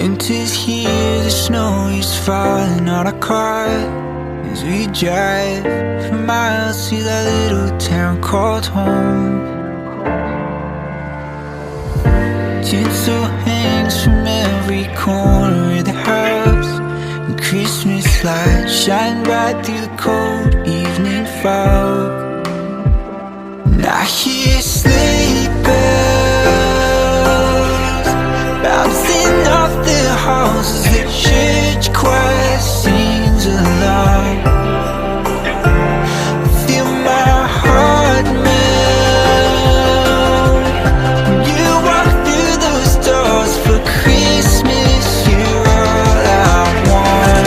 Winter's here, the snow is falling on our car as we drive for miles to that little town called home. Tinsel hangs from every corner of the house, and Christmas lights shine bright through the cold evening fog. And I hear sleigh bells bouncing off the halls as the church choir sings along. I feel my heart melt when you walk through those doors for Christmas. You're all I want.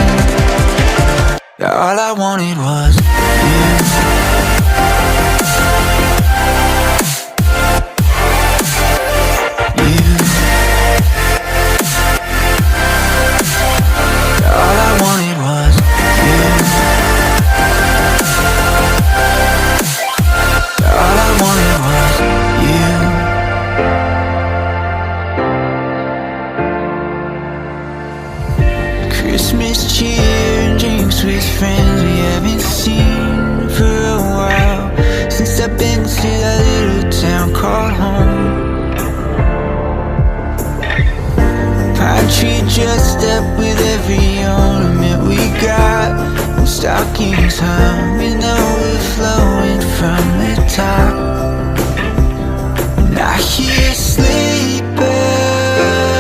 All I wanted was you. Christmas cheer and drinks with friends we haven't seen for a while, since I've been to that little town called home. Pine tree dressed up with every ornament we got, and stockings hung and overflowing from the top. And I hear sleigh bells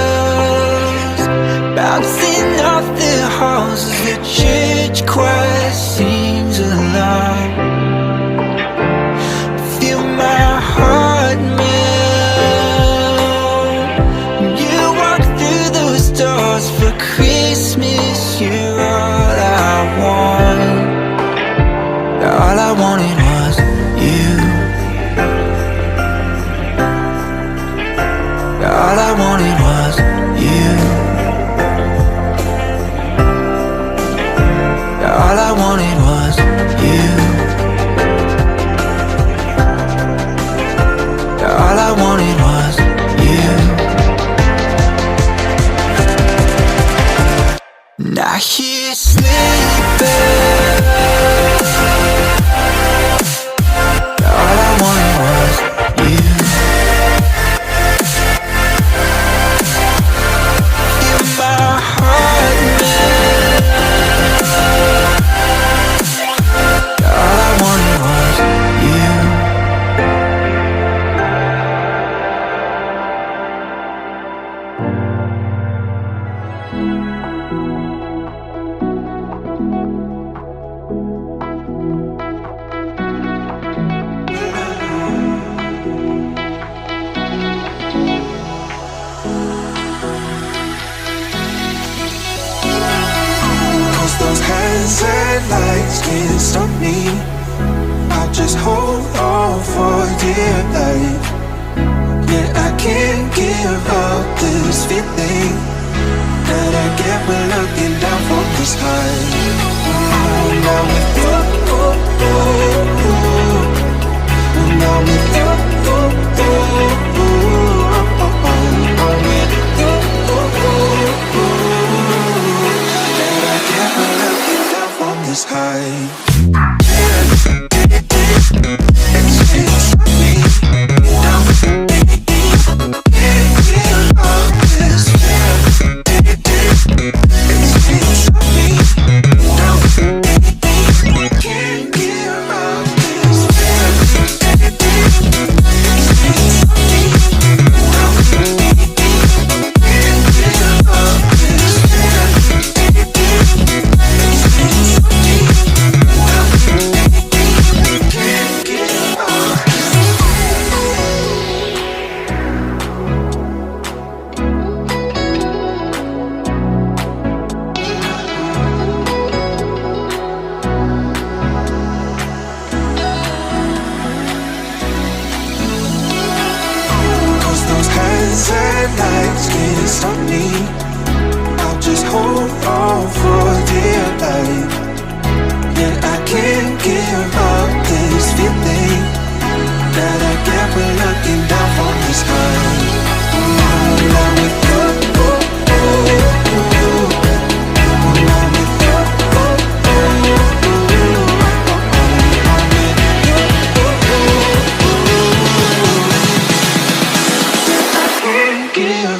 bouncing off the halls as the church choir sings along. Feel my heart melt when you walk through those doors for Christmas. You're all I want. All I wanted was you. All I wanted was you. All I wanted was you. All I wanted was you. And I hear sleigh bells. All I wanted was you. Feel my heart melt. All I wanted was you. Cause those hands and lights can't stop me. I just hold on for dear life. Yeah, I can't give up this feeling that I get when looking down from the sky. Now with you, now with you, that I get when looking down from the sky. It's give